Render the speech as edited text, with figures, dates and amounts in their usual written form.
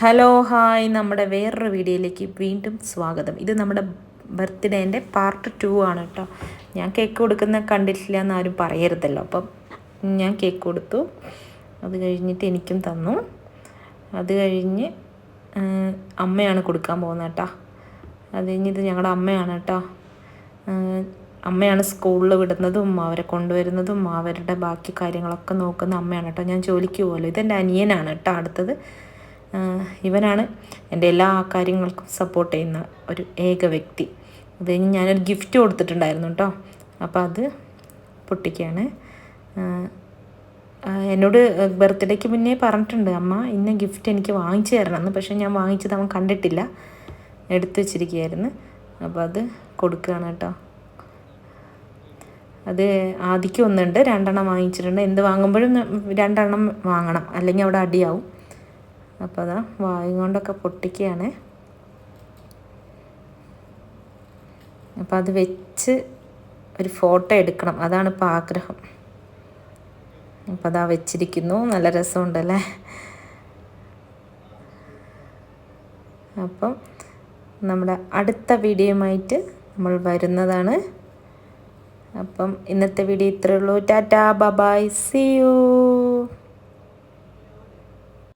Hello hi, നമ്മുടെ വേറൊരു വീഡിയോയിലേക്ക് വീണ്ടും സ്വാഗതം. ഇത് നമ്മുടെ ബർത്ത്ഡേൻ്റെ പാർട്ട് 2 ആണ് കേട്ടോ. ഞാൻ കേക്ക് കൊടുക്കുന്ന കണ്ടിട്ടില്ല എന്നാരും പറയരുതല്ലോ. അപ്പം ഞാൻ കേക്ക് കൊടുത്തു. അത് കഴിഞ്ഞിട്ട് എനിക്കും തന്നു. അത് കഴിഞ്ഞ് അമ്മയാണ് കൊടുക്കാൻ പോകുന്നത് കേട്ടോ. അത് കഴിഞ്ഞിത് ഞങ്ങളുടെ അമ്മയാണ് കേട്ടോ. അമ്മയാണ് സ്കൂളിൽ വിടുന്നതും അവരെ കൊണ്ടുവരുന്നതും അവരുടെ ബാക്കി കാര്യങ്ങളൊക്കെ നോക്കുന്ന അമ്മയാണ് കേട്ടോ. ഞാൻ ജോലിക്ക് പോകുമല്ലോ. ഇതെൻ്റെ അനിയനാണ് കേട്ടോ. അടുത്തത് ഇവനാണ് എൻ്റെ എല്ലാ കാര്യങ്ങൾക്കും സപ്പോർട്ട് ചെയ്യുന്ന ഒരു ഏക വ്യക്തി. അത് കഴിഞ്ഞ് ഞാനൊരു ഗിഫ്റ്റ് കൊടുത്തിട്ടുണ്ടായിരുന്നു കേട്ടോ. അപ്പോൾ അത് പൊട്ടിക്കുകയാണ്. എന്നോട് ബർത്ത്ഡേക്ക് മുന്നേ പറഞ്ഞിട്ടുണ്ട് അമ്മ ഇന്ന ഗിഫ്റ്റ് എനിക്ക് വാങ്ങിച്ചു തരണമെന്ന്. പക്ഷേ ഞാൻ വാങ്ങിച്ചത് അവൻ കണ്ടിട്ടില്ല, എടുത്തു വെച്ചിരിക്കുകയായിരുന്നു. അപ്പോൾ അത് കൊടുക്കുകയാണ് കേട്ടോ. അത് ആദ്യം ഒന്നുണ്ട്, 2 വാങ്ങിച്ചിട്ടുണ്ട്. എന്ത് വാങ്ങുമ്പോഴും 2 വാങ്ങണം, അല്ലെങ്കിൽ അവിടെ അടിയാവും. അപ്പോൾ അതാ വായും കൊണ്ടൊക്കെ പൊട്ടിക്കുകയാണ്. അപ്പോൾ അത് വെച്ച് ഒരു ഫോട്ടോ എടുക്കണം, അതാണ് ഇപ്പോൾ ആഗ്രഹം. അപ്പോൾ അതാ വെച്ചിരിക്കുന്നു. നല്ല രസമുണ്ടല്ലേ. അപ്പം നമ്മുടെ അടുത്ത വീഡിയോയുമായിട്ട് നമ്മൾ വരുന്നതാണ്. അപ്പം ഇന്നത്തെ വീഡിയോ ഇത്രയേ ഉള്ളൂ. Tata bye, see U.